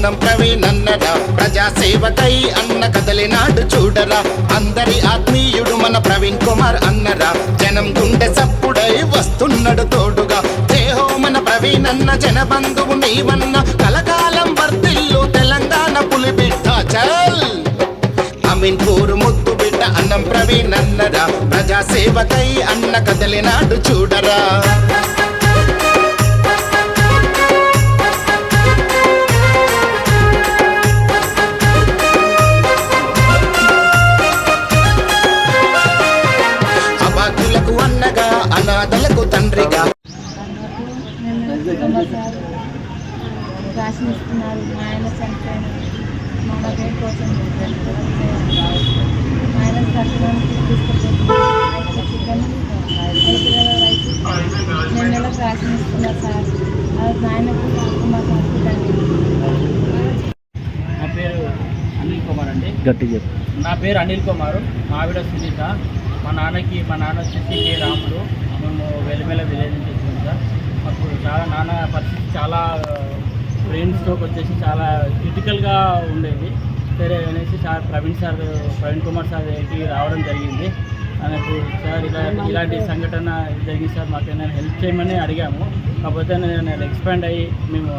అన్నం ప్రవీణ్ అన్నరా ప్రజా సేవకై అన్న కదలినాడు చూడరా అందరి ఆత్మీయుడు మన ప్రవీణ్ కుమార్ అన్నరా జనం గుండె సప్పుడై వస్తున్నాడు తోడుగా జయహో మన ప్రవీణ్ అన్న జన బంధువు నీవన్న కలకాలం వర్ధిల్లు తెలంగాణ పులిబిడ్డ చల్ అమీన్పూర్ ముద్దు బిడ్డ అన్నం ప్రవీణ్ అన్నరా ప్రజా సేవకై అన్న కదలినాడు చూడరా అన్నగా అనాథలకు తండ్రిగా రాసిన ఇస్తున్నారు. మా ఆయన చనిపోయిన మా మగ కోసం మా ఆయన సత్యానికి తీసుకుపోతున్నారు. చికెన్ 5 కిలోల రైస్ 2 నెలలకు రాసిన ఇస్తున్నారు సార్. మా ఆయనకు మాకు హాస్పిటల్. నా పేరు అనిల్ కుమార్ అండి. నా పేరు అనిల్ కుమార్. మా ఆవిడ సునీత. మా నాన్న వచ్చేసి కే రాముడు. మేము వెలిమెల విలేజ్ నుంచి వచ్చినాం సార్. మాకు నాన్న పరిస్థితి చాలా బ్రెయిన్ స్ట్రోక్ వచ్చేసి చాలా క్రిటికల్గా ఉండేది. సరే అనేసి ప్రవీణ్ కుమార్ సార్ దగ్గరికి రావడం జరిగింది. ఆయనకు సార్ ఇలాంటి సంఘటన జరిగింది సార్, మాకు ఏమైనా హెల్ప్ చేయమని అడిగాము. కాకపోతే నేను ఎక్స్పాండ్ అయ్యి మేము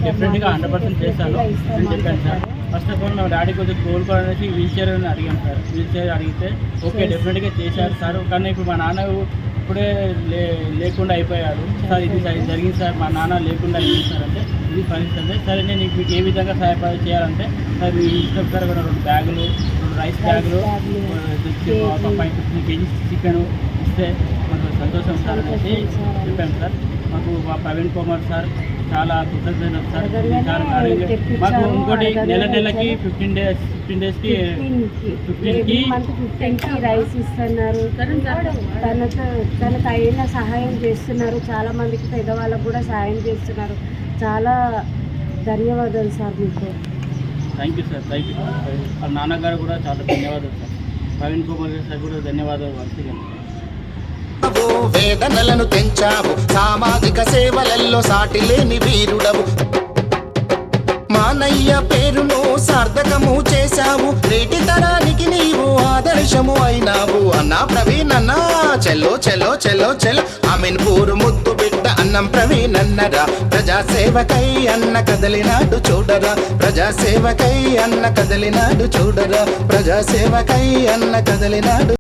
డెఫినెట్గా 100% చేస్తాను అని చెప్పాను సార్. ఫస్ట్ ఆఫ్ ఆల్ మా డాడీ కొంచెం కోలుకోవడానికి వీల్ చైర్ అని అడిగాను సార్. వీల్ చైర్ అడిగితే ఓకే డెఫినెట్గా చేశారు సార్. కానీ ఇప్పుడు మా నాన్న ఇప్పుడే లేకుండా అయిపోయాడు సార్. ఇది జరిగింది సార్, మా నాన్న లేకుండా అయింది సార్ అంటే ఇది పరిస్థితి. సరే నేను మీకు ఏ విధంగా సహాయపడ చేయాలంటే సార్ మీ ఇష్టం సార్ 2 బ్యాగులు 2 రైస్ బ్యాగులు 15 కేజీస్ చికెన్ ఇస్తే మాకు సంతోషం సార్ అనేసి చెప్పాను సార్. మాకు మా ప్రవీణ్ కుమార్ సార్ చాలా కృతజ్ఞత సార్. మాకు ఇంకోటి నెలకి 15 డేస్కి 15కి రైస్ ఇస్తున్నారు. తనకు అయిన సహాయం చేస్తున్నారు. చాలా మందికి పెద్దవాళ్ళకు కూడా సహాయం చేస్తున్నారు. చాలా ధన్యవాదాలు సార్ మీకు. Thank you sir. Thank you sir. వాళ్ళ నాన్నగారు కూడా చాలా ధన్యవాదాలు సార్. ప్రవీణ్ కుమార్ సార్ కూడా ధన్యవాదాలు వర్తిగా. వేదనలను తెంచావు, సామాజిక సేవలలో సాటి లేని వీరుడవు. మానయ్య పేరును సార్థకము చేశావు, నేటి తరానికి నీవు ఆదర్శము అయినావు. అన్నా ప్రవీణ్ అన్నా చెల్లో చెల్లో చెల్లో చెల్లో అమీన్పూర్ ముద్దు బిడ్డ అన్నం ప్రవీణ్ అన్నరా ప్రజా సేవకై అన్న కదలినాడు చూడరా ప్రజా సేవకై అన్న కదలినాడు చూడరా ప్రజా సేవకై అన్న కదలినాడు.